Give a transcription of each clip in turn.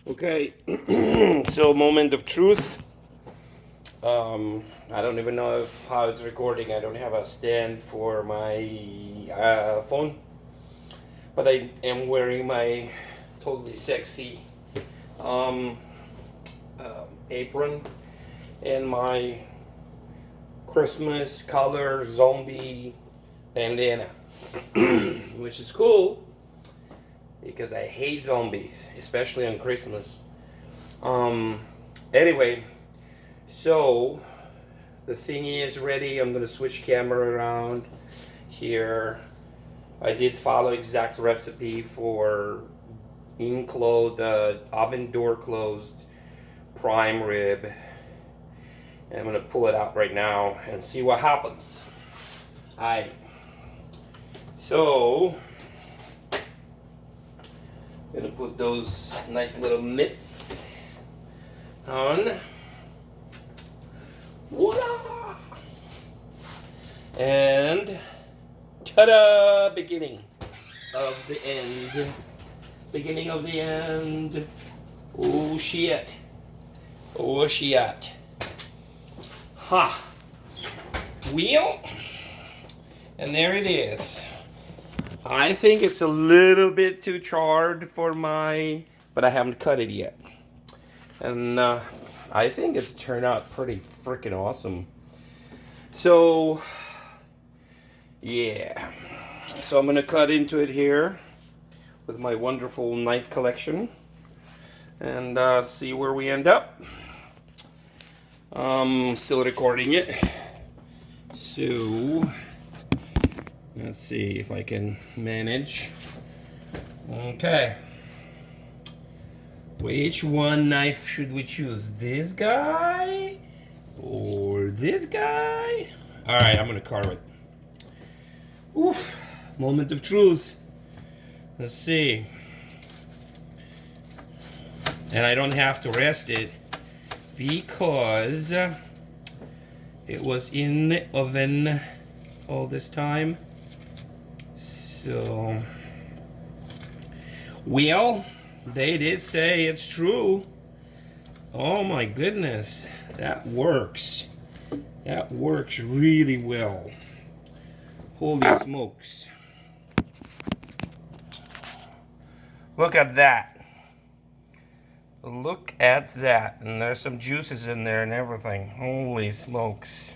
Okay, so moment of truth. I don't even know how it's recording. I don't have a stand for my phone, but I am wearing my totally sexy um, apron and my Christmas color zombie bandana, which is cool because I hate zombies, especially on Christmas. Um, anyway, so the thingy is ready. I'm gonna switch camera around here. I did follow exact recipe for enclosed, oven door closed prime rib. And I'm gonna pull it out right now and see what happens. Alright, so I'm gonna put those nice little mitts on. Voila! And ta-da! Beginning of the end. Beginning of the end. Oh shit. Oh shit. Ha! Wheel. And there it is. I think it's a little bit too charred for my, but I haven't cut it yet. And I think it's turned out pretty freaking awesome. So, yeah. So I'm gonna cut into it here with my wonderful knife collection and see where we end up. Still recording it. So, let's see if I can manage. Okay. Which one knife should we choose? This guy or this guy? All right, I'm gonna carve it. Oof, moment of truth. Let's see. And I don't have to rest it because it was in the oven all this time. So, well, they did say it's true. Oh my goodness, that works. That works really well. Holy smokes. Look at that. Look at that. And there's some juices in there and everything. Holy smokes.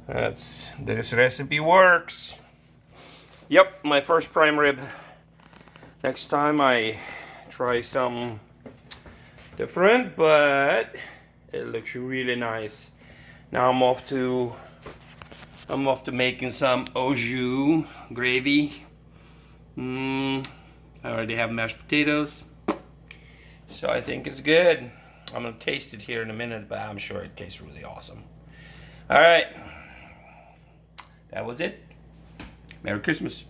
This recipe works. Yep, my first prime rib. Next time I try some different, but it looks really nice. Now I'm off to making some au jus gravy. I already have mashed potatoes, so I think it's good. I'm gonna taste it here in a minute, but I'm sure it tastes really awesome. All right, that was it. Merry Christmas.